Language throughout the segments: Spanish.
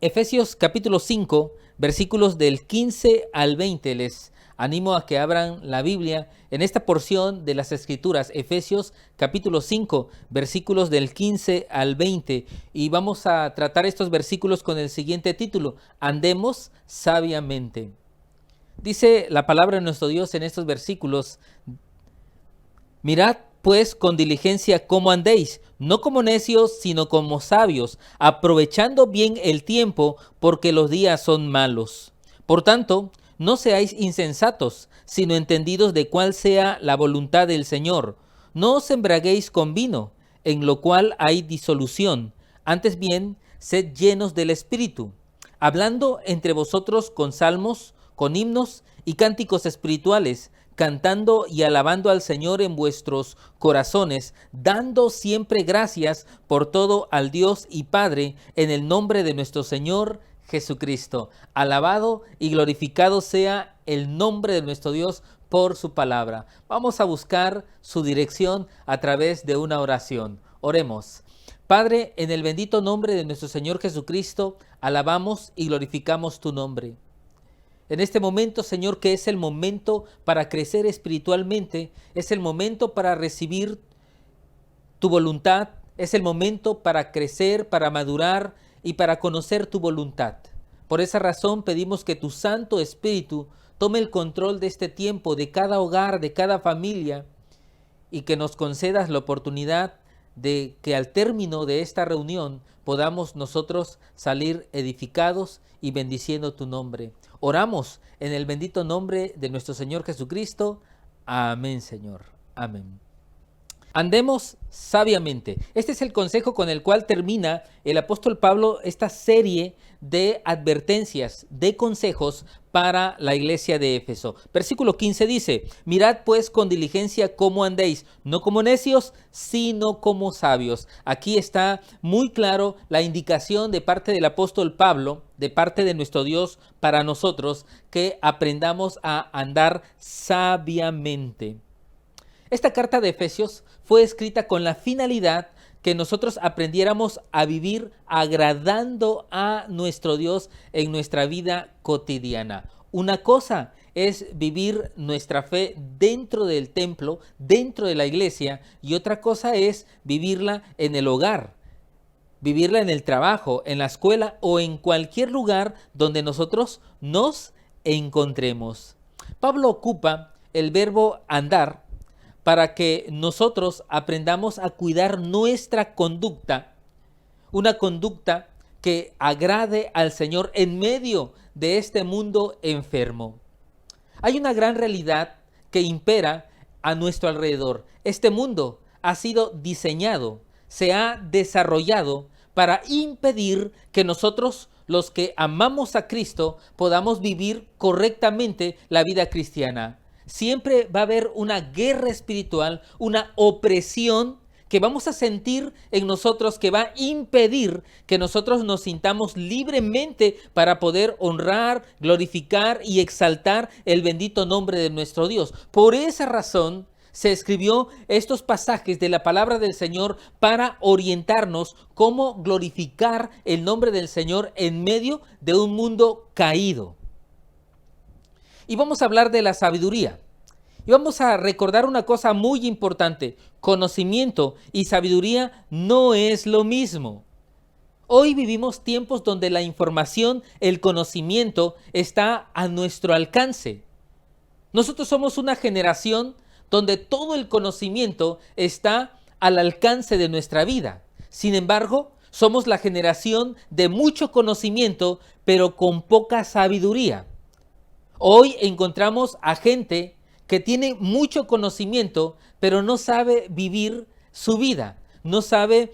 Efesios capítulo 5, versículos del 15 al 20. Les animo a que abran la Biblia en esta porción de las Escrituras, Efesios capítulo 5, versículos del 15 al 20. Y vamos a tratar estos versículos con el siguiente título: Andemos sabiamente. Dice la palabra de nuestro Dios en estos versículos: Mirad pues con diligencia cómo andéis, no como necios, sino como sabios, aprovechando bien el tiempo, porque los días son malos. Por tanto, no seáis insensatos, sino entendidos de cuál sea la voluntad del Señor. No os embraguéis con vino, en lo cual hay disolución. Antes bien, sed llenos del Espíritu, hablando entre vosotros con salmos, con himnos y cánticos espirituales, cantando y alabando al Señor en vuestros corazones, dando siempre gracias por todo al Dios y Padre, en el nombre de nuestro Señor Jesucristo. Alabado y glorificado sea el nombre de nuestro Dios por su palabra. Vamos a buscar su dirección a través de una oración. Oremos. Padre, en el bendito nombre de nuestro Señor Jesucristo, alabamos y glorificamos tu nombre. En este momento, Señor, que es el momento para crecer espiritualmente, es el momento para recibir tu voluntad, es el momento para crecer, para madurar y para conocer tu voluntad. Por esa razón pedimos que tu Santo Espíritu tome el control de este tiempo, de cada hogar, de cada familia, y que nos concedas la oportunidad de que al término de esta reunión podamos nosotros salir edificados y bendiciendo tu nombre. Oramos en el bendito nombre de nuestro Señor Jesucristo. Amén, Señor. Amén. Andemos sabiamente. Este es el consejo con el cual termina el apóstol Pablo esta serie de advertencias, de consejos para la iglesia de Éfeso. Versículo 15 dice: Mirad pues con diligencia cómo andéis, no como necios, sino como sabios. Aquí está muy claro la indicación de parte del apóstol Pablo, de parte de nuestro Dios para nosotros, que aprendamos a andar sabiamente. Esta carta de Efesios fue escrita con la finalidad que nosotros aprendiéramos a vivir agradando a nuestro Dios en nuestra vida cotidiana. Una cosa es vivir nuestra fe dentro del templo, dentro de la iglesia, y otra cosa es vivirla en el hogar, vivirla en el trabajo, en la escuela o en cualquier lugar donde nosotros nos encontremos. Pablo ocupa el verbo andar para que nosotros aprendamos a cuidar nuestra conducta, una conducta que agrade al Señor en medio de este mundo enfermo. Hay una gran realidad que impera a nuestro alrededor. Este mundo ha sido diseñado, se ha desarrollado para impedir que nosotros, los que amamos a Cristo, podamos vivir correctamente la vida cristiana. Siempre va a haber una guerra espiritual, una opresión que vamos a sentir en nosotros, que va a impedir que nosotros nos sintamos libremente para poder honrar, glorificar y exaltar el bendito nombre de nuestro Dios. Por esa razón se escribió estos pasajes de la palabra del Señor para orientarnos cómo glorificar el nombre del Señor en medio de un mundo caído. Y vamos a hablar de la sabiduría. Y vamos a recordar una cosa muy importante: conocimiento y sabiduría no es lo mismo. Hoy vivimos tiempos donde la información, el conocimiento está a nuestro alcance. Nosotros somos una generación donde todo el conocimiento está al alcance de nuestra vida. Sin embargo, somos la generación de mucho conocimiento, pero con poca sabiduría. Hoy encontramos a gente que tiene mucho conocimiento, pero no sabe vivir su vida, no sabe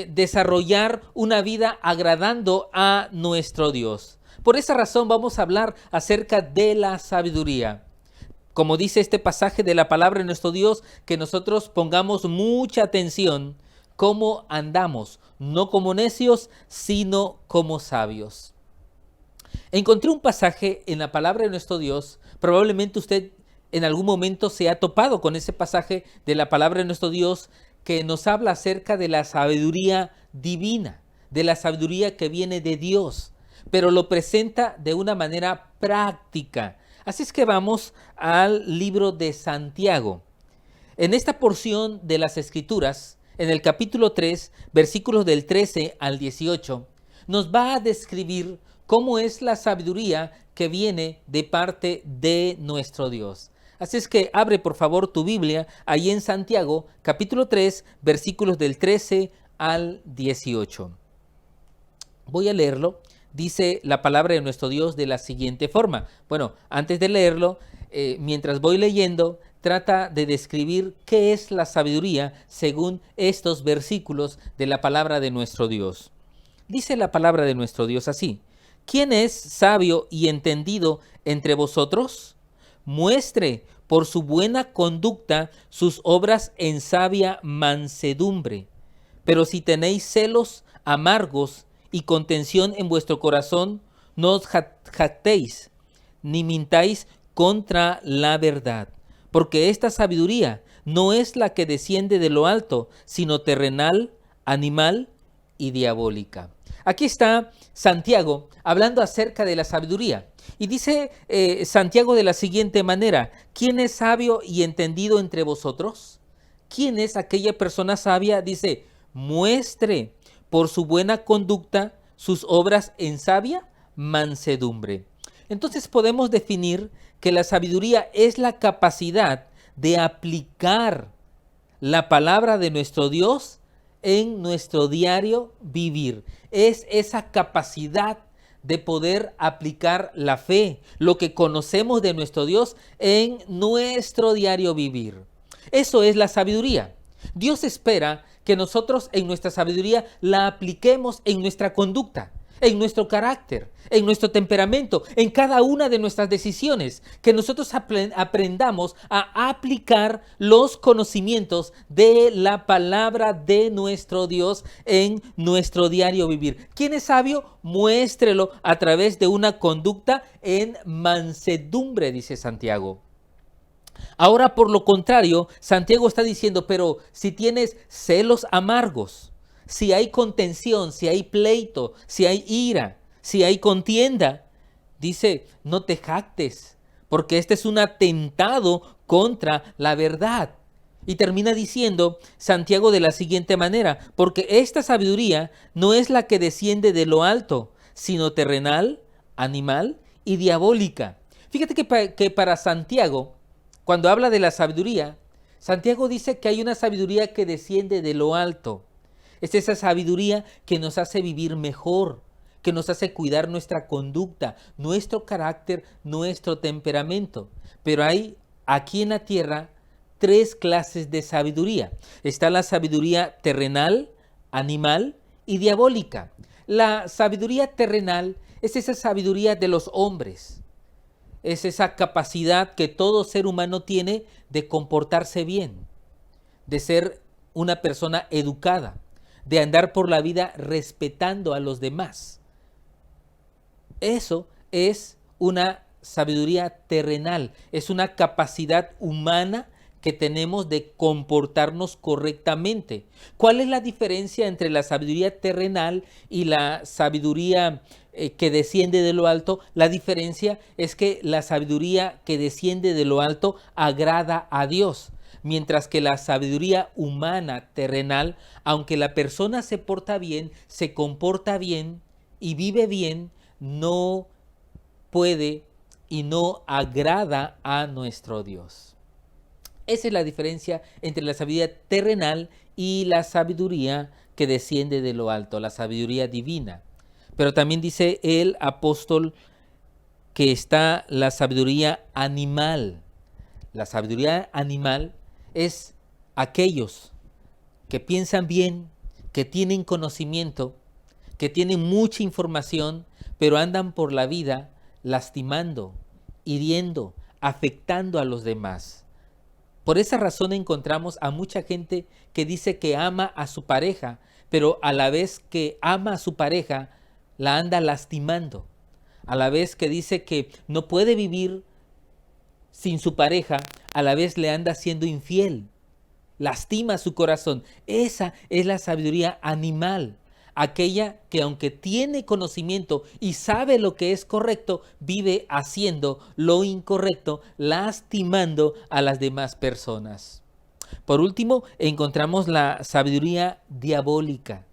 desarrollar una vida agradando a nuestro Dios. Por esa razón vamos a hablar acerca de la sabiduría. Como dice este pasaje de la palabra de nuestro Dios, que nosotros pongamos mucha atención cómo andamos, no como necios, sino como sabios. Encontré un pasaje en la palabra de nuestro Dios. Probablemente usted en algún momento se ha topado con ese pasaje de la palabra de nuestro Dios que nos habla acerca de la sabiduría divina, de la sabiduría que viene de Dios. pero lo presenta de una manera práctica. Así es que vamos al libro de Santiago. En esta porción de las Escrituras, en el capítulo 3, versículos del 13 al 18, nos va a describir cómo es la sabiduría que viene de parte de nuestro Dios. Así es que abre por favor tu Biblia ahí en Santiago, capítulo 3, versículos del 13 al 18. Voy a leerlo. Dice la palabra de nuestro Dios de la siguiente forma. Bueno, antes de leerlo, mientras voy leyendo, trata de describir qué es la sabiduría según estos versículos de la palabra de nuestro Dios. Dice la palabra de nuestro Dios así: ¿quién es sabio y entendido entre vosotros? Muestre por su buena conducta sus obras en sabia mansedumbre. Pero si tenéis celos amargos y contención en vuestro corazón, no os jactéis, ni mintáis contra la verdad, porque esta sabiduría no es la que desciende de lo alto, sino terrenal, animal y diabólica. Aquí está Santiago hablando acerca de la sabiduría. Y dice Santiago de la siguiente manera: ¿quién es sabio y entendido entre vosotros? ¿Quién es aquella persona sabia? Dice: muestre por su buena conducta sus obras en sabia mansedumbre. Entonces podemos definir que la sabiduría es la capacidad de aplicar la palabra de nuestro Dios en nuestro diario vivir. Es esa capacidad de poder aplicar la fe, lo que conocemos de nuestro Dios en nuestro diario vivir. Eso es la sabiduría. Dios espera que nosotros en nuestra sabiduría la apliquemos en nuestra conducta, en nuestro carácter, en nuestro temperamento, en cada una de nuestras decisiones, que nosotros aprendamos a aplicar los conocimientos de la palabra de nuestro Dios en nuestro diario vivir. ¿Quién es sabio? Muéstrelo a través de una conducta en mansedumbre, dice Santiago. Ahora, por lo contrario, Santiago está diciendo, pero si tienes celos amargos, si hay contención, si hay pleito, si hay ira, si hay contienda, dice, no te jactes, porque este es un atentado contra la verdad. Y termina diciendo Santiago de la siguiente manera: porque esta sabiduría no es la que desciende de lo alto, sino terrenal, animal y diabólica. Fíjate que para Santiago, cuando habla de la sabiduría, Santiago dice que hay una sabiduría que desciende de lo alto. Es esa sabiduría que nos hace vivir mejor, que nos hace cuidar nuestra conducta, nuestro carácter, nuestro temperamento. Pero hay aquí en la tierra tres clases de sabiduría. Está la sabiduría terrenal, animal y diabólica. La sabiduría terrenal es esa sabiduría de los hombres. Es esa capacidad que todo ser humano tiene de comportarse bien, de ser una persona educada, de andar por la vida respetando a los demás. Eso es una sabiduría terrenal, es una capacidad humana que tenemos de comportarnos correctamente. ¿Cuál es la diferencia entre la sabiduría terrenal y la sabiduría que desciende de lo alto? La diferencia es que la sabiduría que desciende de lo alto agrada a Dios, mientras que la sabiduría humana terrenal, aunque la persona se porta bien, se comporta bien y vive bien, no puede y no agrada a nuestro Dios. Esa es la diferencia entre la sabiduría terrenal y la sabiduría que desciende de lo alto, la sabiduría divina. Pero también dice el apóstol que está la sabiduría animal. La sabiduría animal es aquellos que piensan bien, que tienen conocimiento, que tienen mucha información, pero andan por la vida lastimando, hiriendo, afectando a los demás. Por esa razón encontramos a mucha gente que dice que ama a su pareja, pero a la vez que ama a su pareja, la anda lastimando. A la vez que dice que no puede vivir sin su pareja, a la vez le anda siendo infiel. Lastima su corazón. Esa es la sabiduría animal. aquella que aunque tiene conocimiento y sabe lo que es correcto, vive haciendo lo incorrecto, lastimando a las demás personas. Por último, encontramos la sabiduría diabólica.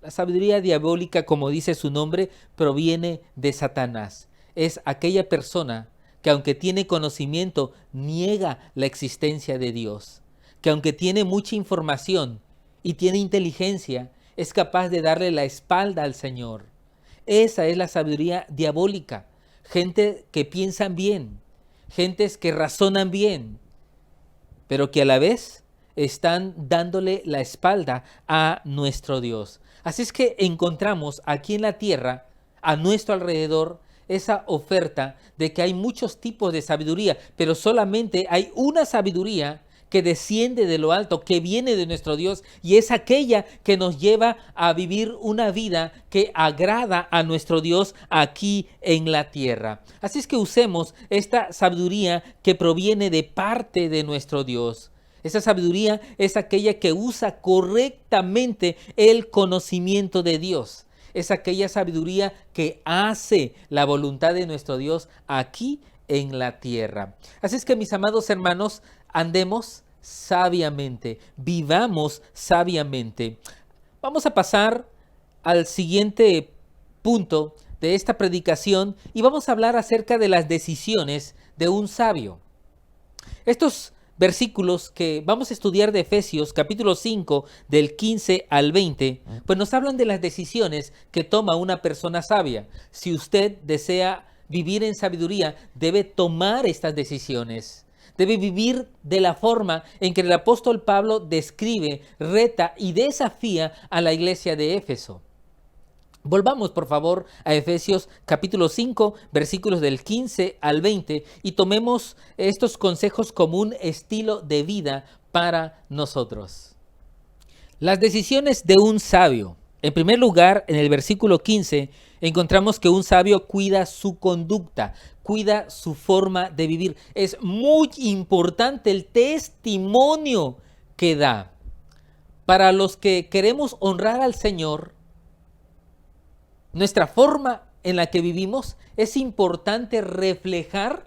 La sabiduría diabólica, como dice su nombre, proviene de Satanás. Es aquella persona que aunque tiene conocimiento, niega la existencia de Dios. Que aunque tiene mucha información y tiene inteligencia, es capaz de darle la espalda al Señor. Esa es la sabiduría diabólica. Gente que piensan bien, gentes que razonan bien, pero que a la vez están dándole la espalda a nuestro Dios. Así es que encontramos aquí en la tierra, a nuestro alrededor, esa oferta de que hay muchos tipos de sabiduría, pero solamente hay una sabiduría que desciende de lo alto, que viene de nuestro Dios, y es aquella que nos lleva a vivir una vida que agrada a nuestro Dios aquí en la tierra. Así es que usemos esta sabiduría que proviene de parte de nuestro Dios. Esa sabiduría es aquella que usa correctamente el conocimiento de Dios. Es aquella sabiduría que hace la voluntad de nuestro Dios aquí en la tierra. Así es que, mis amados hermanos, andemos sabiamente, vivamos sabiamente. Vamos a pasar al siguiente punto de esta predicación y vamos a hablar acerca de las decisiones de un sabio. Estos versículos que vamos a estudiar de Efesios capítulo 5 del 15 al 20, pues nos hablan de las decisiones que toma una persona sabia. Si usted desea vivir en sabiduría, debe tomar estas decisiones. Debe vivir de la forma en que el apóstol Pablo describe, reta y desafía a la iglesia de Éfeso. Volvamos, por favor, a Efesios capítulo 5, versículos del 15 al 20 y tomemos estos consejos como un estilo de vida para nosotros. Las decisiones de un sabio. En primer lugar, en el versículo 15, encontramos que un sabio cuida su conducta, cuida su forma de vivir. Es muy importante el testimonio que da. Para los que queremos honrar al Señor, nuestra forma en la que vivimos es importante reflejar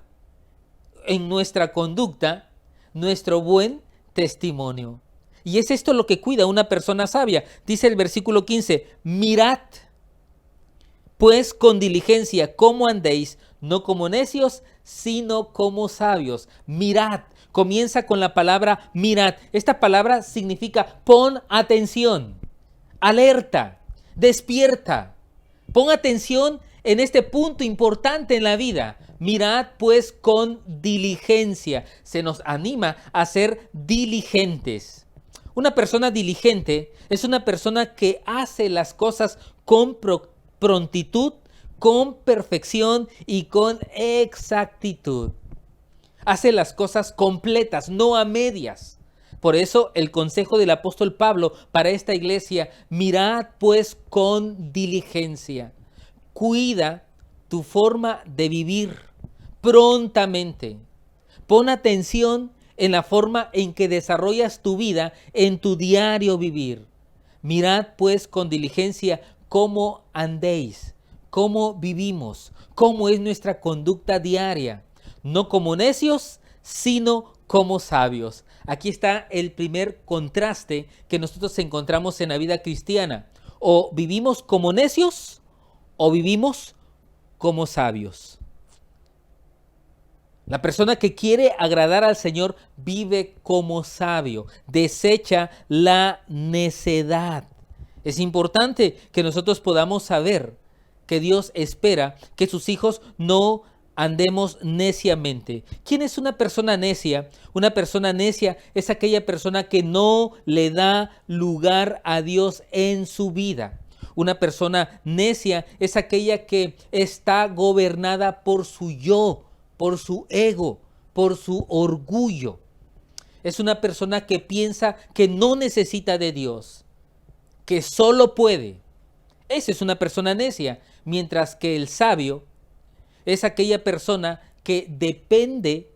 en nuestra conducta nuestro buen testimonio. Y es esto lo que cuida una persona sabia. Dice el versículo 15, mirad pues con diligencia cómo andéis, no como necios, sino como sabios. Mirad, comienza con la palabra mirad. Esta palabra significa pon atención, alerta, despierta. Pon atención en este punto importante en la vida. Mirad pues con diligencia. Se nos anima a ser diligentes. Una persona diligente es una persona que hace las cosas con prontitud, con perfección y con exactitud. Hace las cosas completas, no a medias. Por eso el consejo del apóstol Pablo para esta iglesia, mirad pues con diligencia. Cuida tu forma de vivir prontamente. Pon atención en la forma en que desarrollas tu vida en tu diario vivir. Mirad pues con diligencia cómo andéis, cómo vivimos, cómo es nuestra conducta diaria. No como necios, sino como sabios. Aquí está el primer contraste que nosotros encontramos en la vida cristiana. O vivimos como necios o vivimos como sabios. La persona que quiere agradar al Señor vive como sabio, desecha la necedad. Es importante que nosotros podamos saber que Dios espera que sus hijos no andemos neciamente. ¿Quién es una persona necia? Una persona necia es aquella persona que no le da lugar a Dios en su vida. Una persona necia es aquella que está gobernada por su yo, por su ego, por su orgullo. Es una persona que piensa que no necesita de Dios, que solo puede. Esa es una persona necia, mientras que el sabio es aquella persona que depende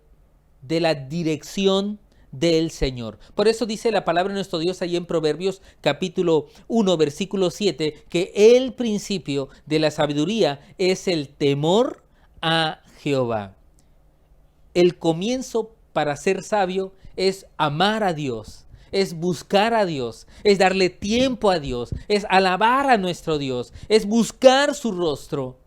de la dirección del Señor. Por eso dice la palabra de nuestro Dios ahí en Proverbios capítulo 1, versículo 7, que el principio de la sabiduría es el temor a Jehová. El comienzo para ser sabio es amar a Dios, es buscar a Dios, es darle tiempo a Dios, es alabar a nuestro Dios, es buscar su rostro.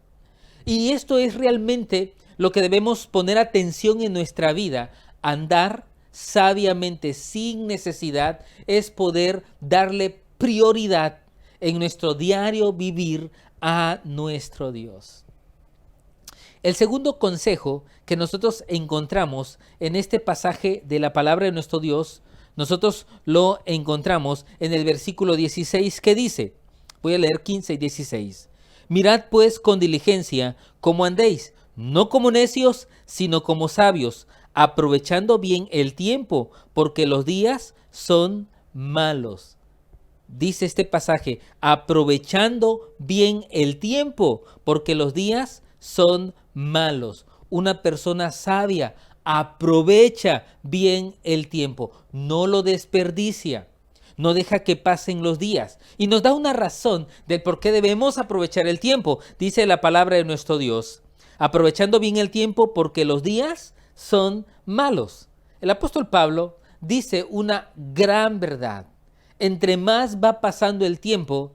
Y esto es realmente lo que debemos poner atención en nuestra vida. Andar sabiamente sin necesidad es poder darle prioridad en nuestro diario vivir a nuestro Dios. El segundo consejo que nosotros encontramos en este pasaje de la palabra de nuestro Dios, nosotros lo encontramos en el versículo 16 que dice, voy a leer 15 y 16. Mirad pues con diligencia cómo andéis, no como necios, sino como sabios, aprovechando bien el tiempo, porque los días son malos. Dice este pasaje, aprovechando bien el tiempo, porque los días son malos. Una persona sabia aprovecha bien el tiempo, no lo desperdicia, no deja que pasen los días. Y nos da una razón del por qué debemos aprovechar el tiempo. Dice la palabra de nuestro Dios, aprovechando bien el tiempo porque los días son malos. El apóstol Pablo dice una gran verdad. Entre más va pasando el tiempo,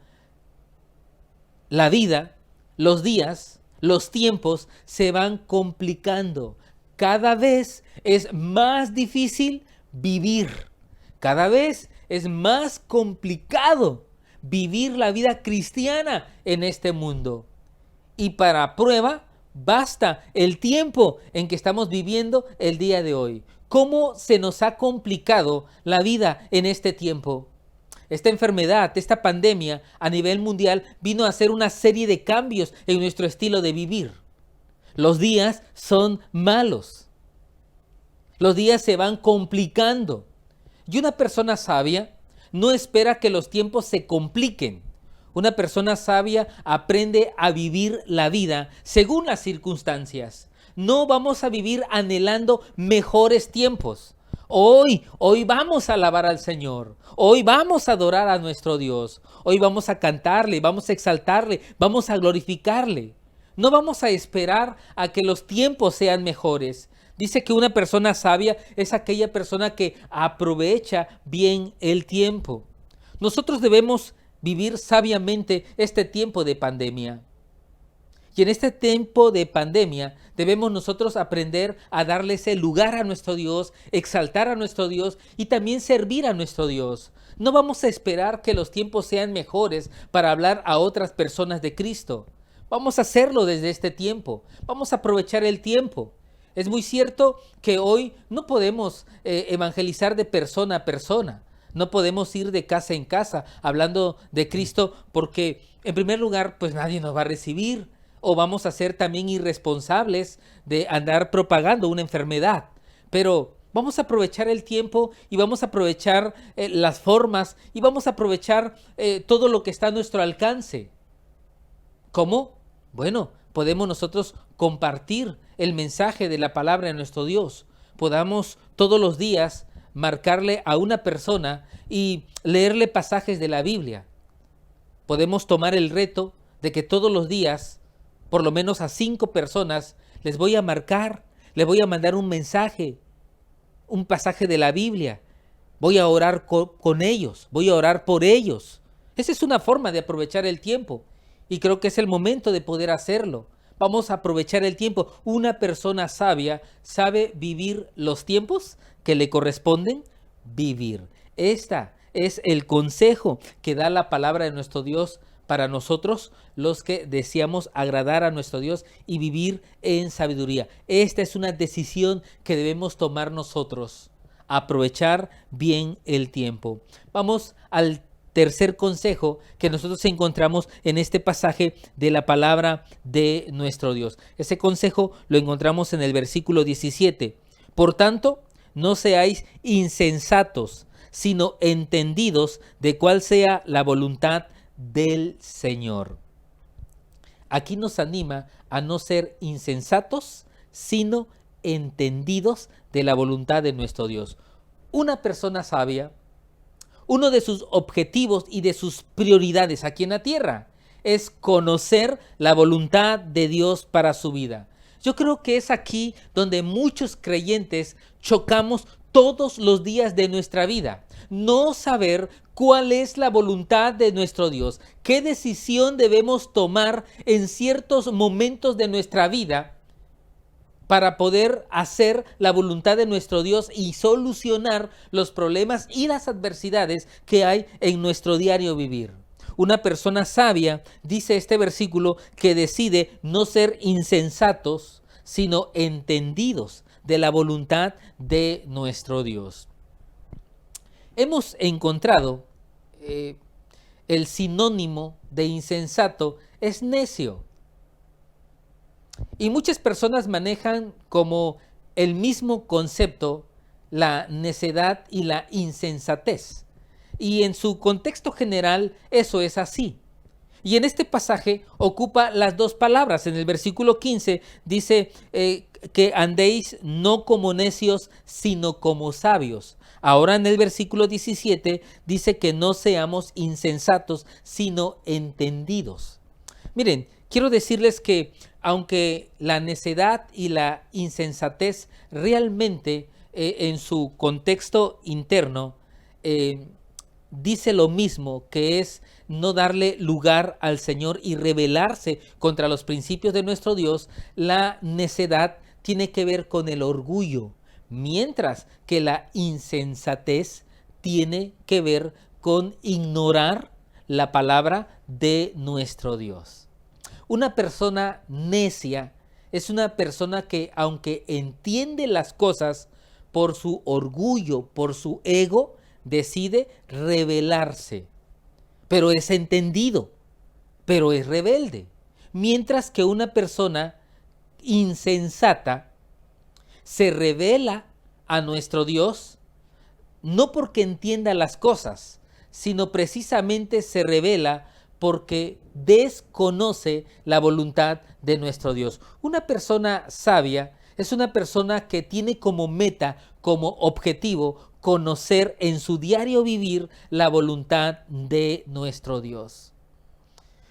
la vida, los días, los tiempos se van complicando. Cada vez es más difícil vivir. Cada vez es más complicado vivir la vida cristiana en este mundo. Y para prueba, basta el tiempo en que estamos viviendo el día de hoy. ¿Cómo se nos ha complicado la vida en este tiempo? Esta enfermedad, esta pandemia a nivel mundial vino a hacer una serie de cambios en nuestro estilo de vivir. Los días son malos. Los días se van complicando. Y una persona sabia no espera que los tiempos se compliquen. Una persona sabia aprende a vivir la vida según las circunstancias. No vamos a vivir anhelando mejores tiempos. Hoy vamos a alabar al Señor. Hoy vamos a adorar a nuestro Dios. Hoy vamos a cantarle, vamos a exaltarle, vamos a glorificarle. No vamos a esperar a que los tiempos sean mejores. Dice que una persona sabia es aquella persona que aprovecha bien el tiempo. Nosotros debemos vivir sabiamente este tiempo de pandemia. Y en este tiempo de pandemia debemos nosotros aprender a darle ese lugar a nuestro Dios, exaltar a nuestro Dios y también servir a nuestro Dios. No vamos a esperar que los tiempos sean mejores para hablar a otras personas de Cristo. Vamos a hacerlo desde este tiempo. Vamos a aprovechar el tiempo. Es muy cierto que hoy no podemos evangelizar de persona a persona. No podemos ir de casa en casa hablando de Cristo porque, en primer lugar, pues nadie nos va a recibir. O vamos a ser también irresponsables de andar propagando una enfermedad. Pero vamos a aprovechar el tiempo y vamos a aprovechar las formas y vamos a aprovechar todo lo que está a nuestro alcance. ¿Cómo? Bueno, podemos nosotros compartir el mensaje de la palabra de nuestro Dios. Podamos todos los días marcarle a una persona y leerle pasajes de la Biblia. Podemos tomar el reto de que todos los días, por lo menos a 5 personas, les voy a marcar, les voy a mandar un mensaje, un pasaje de la Biblia. Voy a orar con ellos, voy a orar por ellos. Esa es una forma de aprovechar el tiempo y creo que es el momento de poder hacerlo. Vamos a aprovechar el tiempo. Una persona sabia sabe vivir los tiempos que le corresponden vivir. Este es el consejo que da la palabra de nuestro Dios para nosotros, los que deseamos agradar a nuestro Dios y vivir en sabiduría. Esta es una decisión que debemos tomar nosotros, aprovechar bien el tiempo. Vamos al tercer consejo que nosotros encontramos en este pasaje de la palabra de nuestro Dios. Ese consejo lo encontramos en el versículo 17. Por tanto, no seáis insensatos, sino entendidos de cuál sea la voluntad del Señor. Aquí nos anima a no ser insensatos, sino entendidos de la voluntad de nuestro Dios. Una persona sabia, uno de sus objetivos y de sus prioridades aquí en la tierra es conocer la voluntad de Dios para su vida. Yo creo que es aquí donde muchos creyentes chocamos todos los días de nuestra vida. No saber cuál es la voluntad de nuestro Dios, qué decisión debemos tomar en ciertos momentos de nuestra vida para poder hacer la voluntad de nuestro Dios y solucionar los problemas y las adversidades que hay en nuestro diario vivir. Una persona sabia, dice este versículo, que decide no ser insensatos, sino entendidos de la voluntad de nuestro Dios. Hemos encontrado el sinónimo de insensato es necio. Y muchas personas manejan como el mismo concepto la necedad y la insensatez. Y en su contexto general eso es así. Y en este pasaje ocupa las dos palabras. En el versículo 15 dice que andéis no como necios, sino como sabios. Ahora en el versículo 17 dice que no seamos insensatos, sino entendidos. Miren, quiero decirles que aunque la necedad y la insensatez realmente en su contexto interno dice lo mismo, que es no darle lugar al Señor y rebelarse contra los principios de nuestro Dios, la necedad tiene que ver con el orgullo, mientras que la insensatez tiene que ver con ignorar la palabra de nuestro Dios. Una persona necia es una persona que, aunque entiende las cosas, por su orgullo, por su ego, decide rebelarse. Pero es entendido, pero es rebelde. Mientras que una persona insensata se revela a nuestro Dios, no porque entienda las cosas, sino precisamente se revela porque desconoce la voluntad de nuestro Dios. Una persona sabia es una persona que tiene como meta, como objetivo, conocer en su diario vivir la voluntad de nuestro Dios.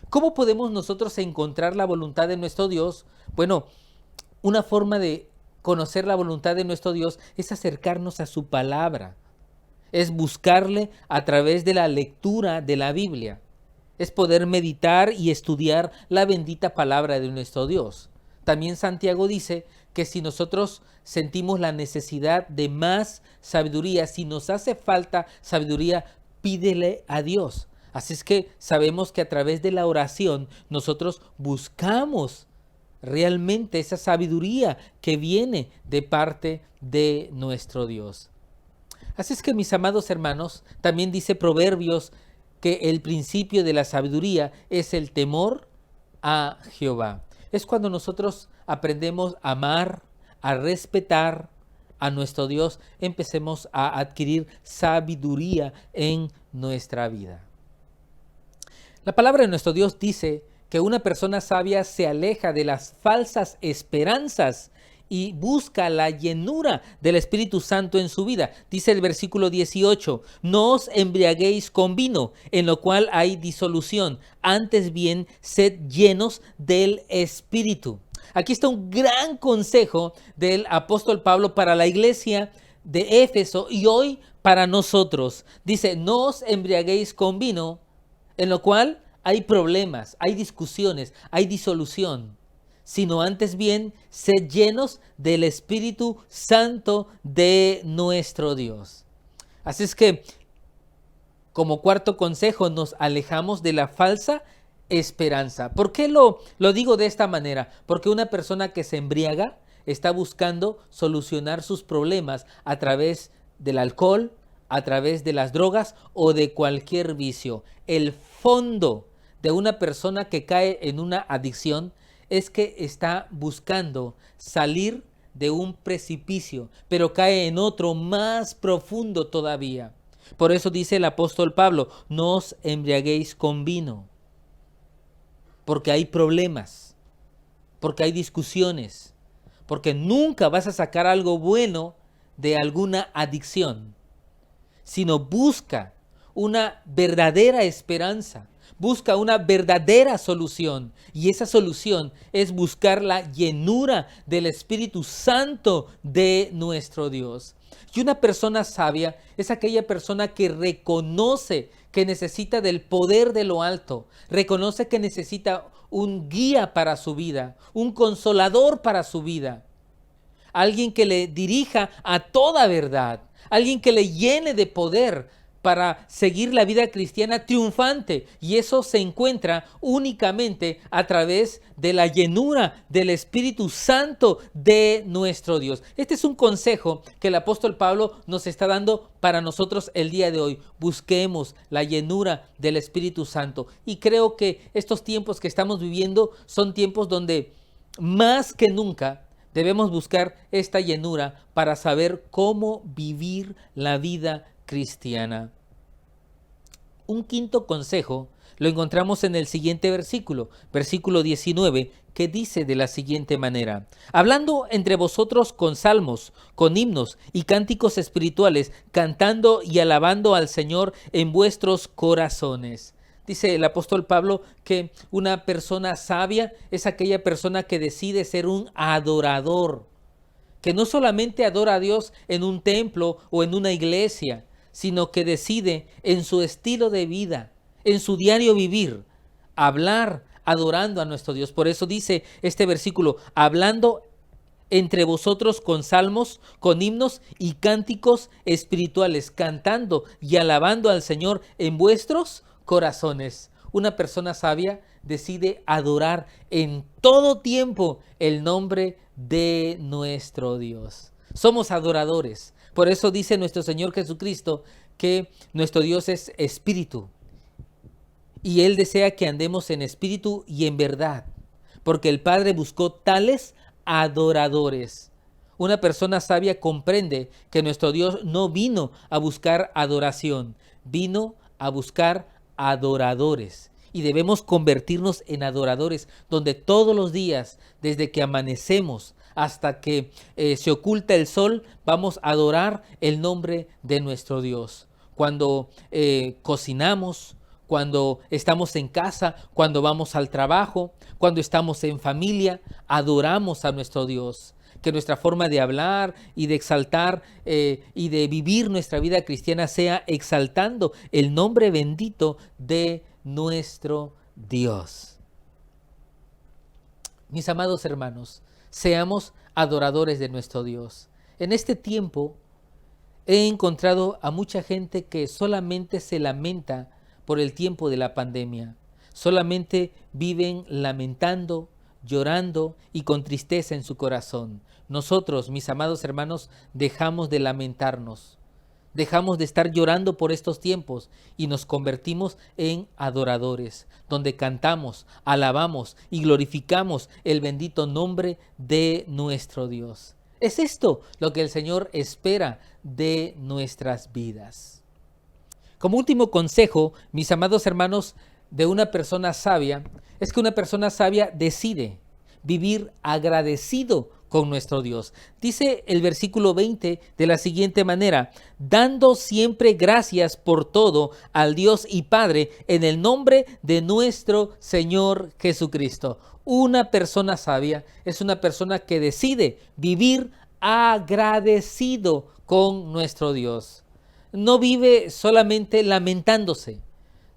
¿Cómo podemos nosotros encontrar la voluntad de nuestro Dios? Bueno, una forma de conocer la voluntad de nuestro Dios es acercarnos a su palabra, es buscarle a través de la lectura de la Biblia, es poder meditar y estudiar la bendita palabra de nuestro Dios. También Santiago dice que si nosotros sentimos la necesidad de más sabiduría, si nos hace falta sabiduría, pídele a Dios. Así es que sabemos que a través de la oración nosotros buscamos realmente esa sabiduría que viene de parte de nuestro Dios. Así es que, mis amados hermanos, también dice Proverbios que el principio de la sabiduría es el temor a Jehová. Es cuando nosotros aprendemos a amar, a respetar a nuestro Dios, empecemos a adquirir sabiduría en nuestra vida. La palabra de nuestro Dios dice que una persona sabia se aleja de las falsas esperanzas y busca la llenura del Espíritu Santo en su vida. Dice el versículo 18, no os embriaguéis con vino, en lo cual hay disolución, antes bien sed llenos del Espíritu. Aquí está un gran consejo del apóstol Pablo para la iglesia de Éfeso y hoy para nosotros. Dice, no os embriaguéis con vino, en lo cual hay problemas, hay discusiones, hay disolución, sino antes bien, sed llenos del Espíritu Santo de nuestro Dios. Así es que, como cuarto consejo, nos alejamos de la falsa esperanza. ¿Por qué lo digo de esta manera? Porque una persona que se embriaga está buscando solucionar sus problemas a través del alcohol, a través de las drogas o de cualquier vicio. El fondo de una persona que cae en una adicción es que está buscando salir de un precipicio, pero cae en otro más profundo todavía. Por eso dice el apóstol Pablo, no os embriaguéis con vino, porque hay problemas, porque hay discusiones, porque nunca vas a sacar algo bueno de alguna adicción. sino busca una verdadera esperanza, busca una verdadera solución. Y esa solución es buscar la llenura del Espíritu Santo de nuestro Dios. Y una persona sabia es aquella persona que reconoce que necesita del poder de lo alto, reconoce que necesita un guía para su vida, un consolador para su vida, alguien que le dirija a toda verdad, alguien que le llene de poder para seguir la vida cristiana triunfante. Y eso se encuentra únicamente a través de la llenura del Espíritu Santo de nuestro Dios. Este es un consejo que el apóstol Pablo nos está dando para nosotros el día de hoy. Busquemos la llenura del Espíritu Santo. Y creo que estos tiempos que estamos viviendo son tiempos donde más que nunca debemos buscar esta llenura para saber cómo vivir la vida cristiana. Un quinto consejo lo encontramos en el siguiente versículo, versículo 19, que dice de la siguiente manera: hablando entre vosotros con salmos, con himnos y cánticos espirituales, cantando y alabando al Señor en vuestros corazones. Dice el apóstol Pablo que una persona sabia es aquella persona que decide ser un adorador, que no solamente adora a Dios en un templo o en una iglesia, sino que decide en su estilo de vida, en su diario vivir, hablar adorando a nuestro Dios. Por eso dice este versículo: hablando entre vosotros con salmos, con himnos y cánticos espirituales, cantando y alabando al Señor en vuestros corazones. Una persona sabia decide adorar en todo tiempo el nombre de nuestro Dios. Somos adoradores. Por eso dice nuestro Señor Jesucristo que nuestro Dios es espíritu. Y Él desea que andemos en espíritu y en verdad, porque el Padre buscó tales adoradores. Una persona sabia comprende que nuestro Dios no vino a buscar adoración, vino a buscar adoradores. Y debemos convertirnos en adoradores, donde todos los días, desde que amanecemos hasta que se oculta el sol, vamos a adorar el nombre de nuestro Dios. Cuando cocinamos, cuando estamos en casa, cuando vamos al trabajo, cuando estamos en familia, adoramos a nuestro Dios. Que nuestra forma de hablar y de exaltar y de vivir nuestra vida cristiana sea exaltando el nombre bendito de nuestro Dios. Mis amados hermanos, seamos adoradores de nuestro Dios. En este tiempo he encontrado a mucha gente que solamente se lamenta por el tiempo de la pandemia. Solamente viven lamentando, llorando y con tristeza en su corazón. Nosotros, mis amados hermanos, dejamos de lamentarnos. Dejamos de estar llorando por estos tiempos y nos convertimos en adoradores, donde cantamos, alabamos y glorificamos el bendito nombre de nuestro Dios. Es esto lo que el Señor espera de nuestras vidas. Como último consejo, mis amados hermanos, de una persona sabia, es que una persona sabia decide vivir agradecido con nuestro Dios. Dice el versículo 20 de la siguiente manera: dando siempre gracias por todo al Dios y Padre en el nombre de nuestro Señor Jesucristo. Una persona sabia es una persona que decide vivir agradecido con nuestro Dios. No vive solamente lamentándose.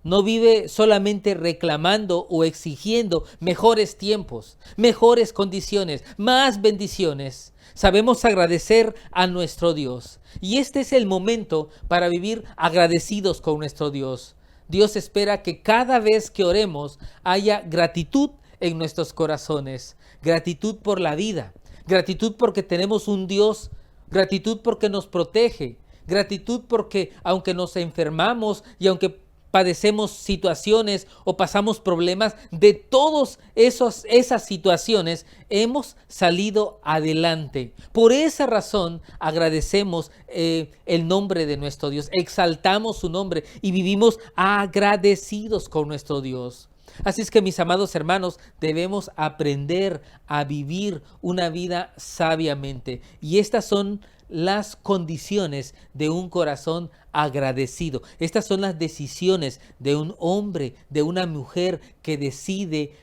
No vive solamente reclamando o exigiendo mejores tiempos, mejores condiciones, más bendiciones. Sabemos agradecer a nuestro Dios. Y este es el momento para vivir agradecidos con nuestro Dios. Dios espera que cada vez que oremos haya gratitud en nuestros corazones. Gratitud por la vida. Gratitud porque tenemos un Dios. Gratitud porque nos protege. Gratitud porque aunque nos enfermamos y aunque padecemos situaciones o pasamos problemas, de todas esas situaciones hemos salido adelante. Por esa razón agradecemos el nombre de nuestro Dios, exaltamos su nombre y vivimos agradecidos con nuestro Dios. Así es que, mis amados hermanos, debemos aprender a vivir una vida sabiamente. Y estas son las condiciones de un corazón agradecido. Estas son las decisiones de un hombre, de una mujer que decide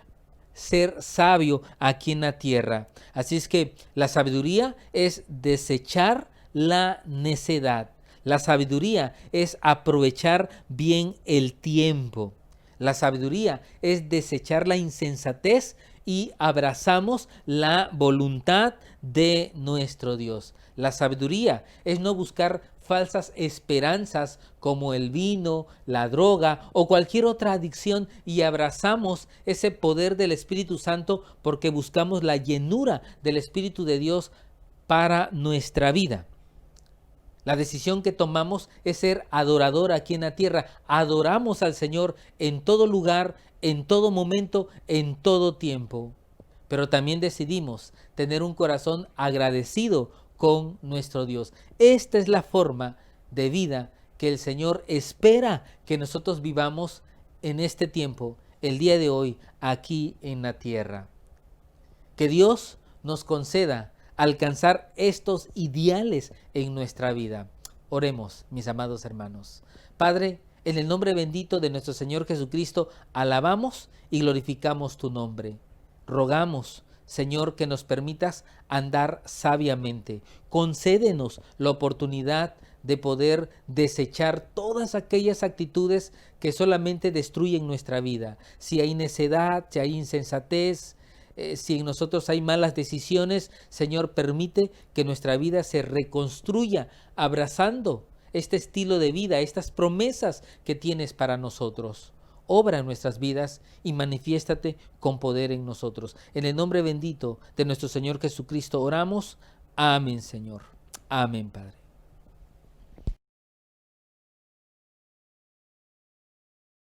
ser sabio aquí en la tierra. Así es que la sabiduría es desechar la necedad. La sabiduría es aprovechar bien el tiempo. La sabiduría es desechar la insensatez y abrazamos la voluntad de nuestro Dios. La sabiduría es no buscar falsas esperanzas como el vino, la droga o cualquier otra adicción y abrazamos ese poder del Espíritu Santo porque buscamos la llenura del Espíritu de Dios para nuestra vida. La decisión que tomamos es ser adorador aquí en la tierra. Adoramos al Señor en todo lugar, en todo momento, en todo tiempo. Pero también decidimos tener un corazón agradecido con nuestro Dios. Esta es la forma de vida que el Señor espera que nosotros vivamos en este tiempo, el día de hoy, aquí en la tierra. Que Dios nos conceda alcanzar estos ideales en nuestra vida. Oremos, mis amados hermanos. Padre, en el nombre bendito de nuestro Señor Jesucristo, alabamos y glorificamos tu nombre. Rogamos, Señor, que nos permitas andar sabiamente. Concédenos la oportunidad de poder desechar todas aquellas actitudes que solamente destruyen nuestra vida. Si hay necedad, si hay insensatez, si en nosotros hay malas decisiones, Señor, permite que nuestra vida se reconstruya abrazando este estilo de vida, estas promesas que tienes para nosotros. Obra en nuestras vidas y manifiéstate con poder en nosotros. En el nombre bendito de nuestro Señor Jesucristo oramos. Amén, Señor. Amén, Padre.